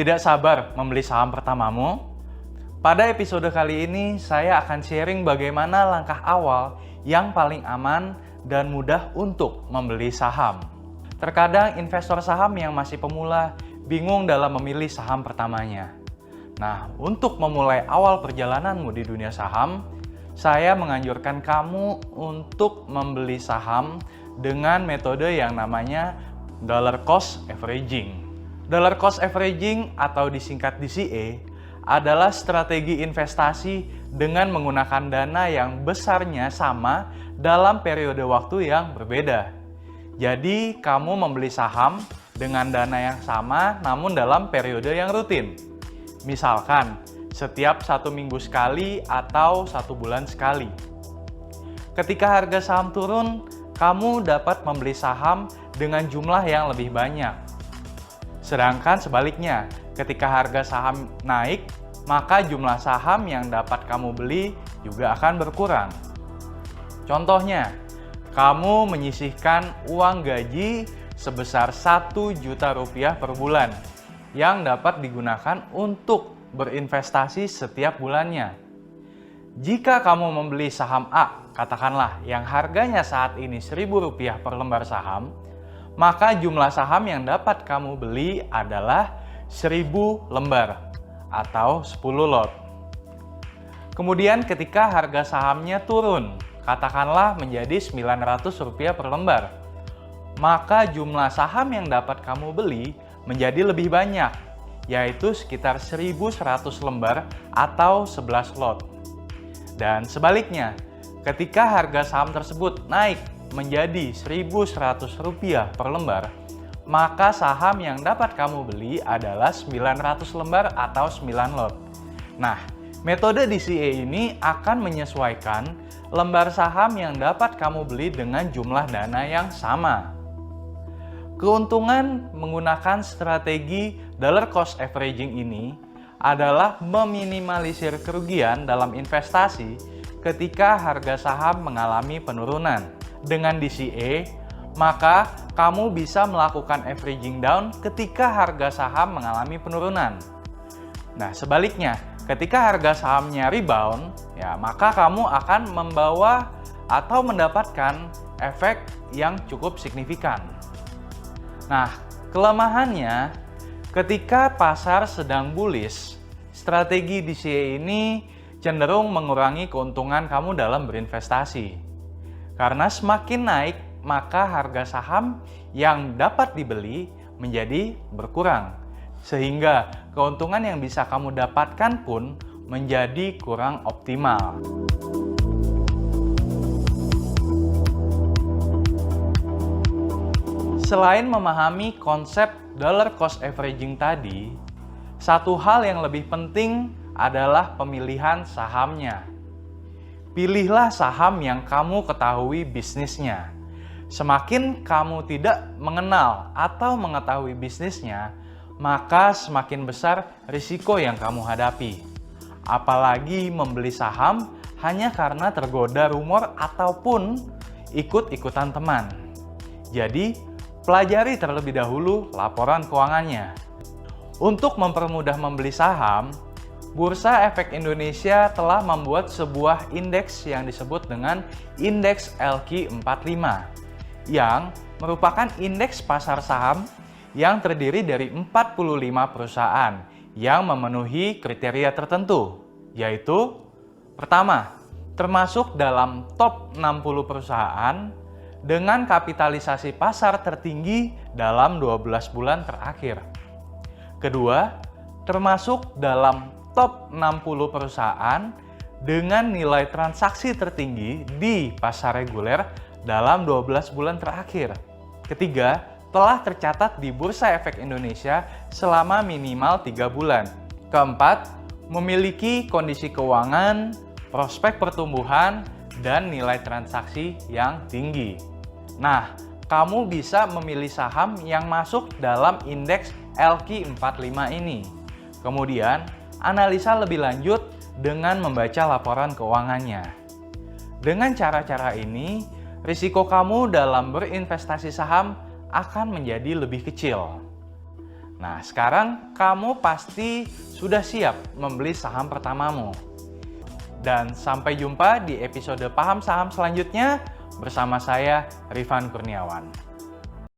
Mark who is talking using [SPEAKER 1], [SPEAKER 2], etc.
[SPEAKER 1] Tidak sabar membeli saham pertamamu? Pada episode kali ini, saya akan sharing bagaimana langkah awal yang paling aman dan mudah untuk membeli saham. Terkadang investor saham yang masih pemula bingung dalam memilih saham pertamanya. Nah, untuk memulai awal perjalananmu di dunia saham, saya menganjurkan kamu untuk membeli saham dengan metode yang namanya dollar cost averaging. Dollar cost averaging atau disingkat DCA adalah strategi investasi dengan menggunakan dana yang besarnya sama dalam periode waktu yang berbeda. Jadi, kamu membeli saham dengan dana yang sama namun dalam periode yang rutin. Misalkan, setiap 1 minggu sekali atau 1 bulan sekali. Ketika harga saham turun, kamu dapat membeli saham dengan jumlah yang lebih banyak. Sedangkan sebaliknya, ketika harga saham naik, maka jumlah saham yang dapat kamu beli juga akan berkurang. Contohnya, kamu menyisihkan uang gaji sebesar 1 juta rupiah per bulan yang dapat digunakan untuk berinvestasi setiap bulannya. Jika kamu membeli saham A, katakanlah yang harganya saat ini Rp1.000 per lembar saham, maka jumlah saham yang dapat kamu beli adalah 1000 lembar atau 10 lot. Kemudian ketika harga sahamnya turun, katakanlah menjadi Rp900 per lembar, maka jumlah saham yang dapat kamu beli menjadi lebih banyak, yaitu sekitar 1100 lembar atau 11 lot. Dan sebaliknya, ketika harga saham tersebut naik menjadi Rp1.100 per lembar, maka saham yang dapat kamu beli adalah 900 lembar atau 9 lot. Nah, metode DCA ini akan menyesuaikan lembar saham yang dapat kamu beli dengan jumlah dana yang sama. Keuntungan menggunakan strategi dollar cost averaging ini adalah meminimalisir kerugian dalam investasi ketika harga saham mengalami penurunan. Dengan DCA, maka kamu bisa melakukan averaging down ketika harga saham mengalami penurunan. Nah, sebaliknya, ketika harga sahamnya rebound, maka kamu akan membawa atau mendapatkan efek yang cukup signifikan. Nah, kelemahannya, ketika pasar sedang bullish, strategi DCA ini cenderung mengurangi keuntungan kamu dalam berinvestasi. Karena semakin naik, maka harga saham yang dapat dibeli menjadi berkurang. Sehingga keuntungan yang bisa kamu dapatkan pun menjadi kurang optimal. Selain memahami konsep dollar cost averaging tadi, satu hal yang lebih penting adalah pemilihan sahamnya. Pilihlah saham yang kamu ketahui bisnisnya. Semakin kamu tidak mengenal atau mengetahui bisnisnya, maka semakin besar risiko yang kamu hadapi. Apalagi membeli saham hanya karena tergoda rumor ataupun ikut-ikutan teman. Jadi, pelajari terlebih dahulu laporan keuangannya. Untuk mempermudah membeli saham, Bursa Efek Indonesia telah membuat sebuah indeks yang disebut dengan Indeks LQ45, yang merupakan indeks pasar saham yang terdiri dari 45 perusahaan yang memenuhi kriteria tertentu, yaitu pertama, termasuk dalam top 60 perusahaan dengan kapitalisasi pasar tertinggi dalam 12 bulan terakhir. Kedua, termasuk dalam top 60 perusahaan dengan nilai transaksi tertinggi di pasar reguler dalam 12 bulan terakhir. Ketiga, telah tercatat di Bursa Efek Indonesia selama minimal 3 bulan. Keempat, memiliki kondisi keuangan, prospek pertumbuhan, dan nilai transaksi yang tinggi. Nah, kamu bisa memilih saham yang masuk dalam indeks LQ45 ini. Kemudian, analisa lebih lanjut dengan membaca laporan keuangannya. Dengan cara-cara ini, risiko kamu dalam berinvestasi saham akan menjadi lebih kecil. Nah, sekarang kamu pasti sudah siap membeli saham pertamamu. Dan sampai jumpa di episode Paham Saham selanjutnya bersama saya, Rifan Kurniawan.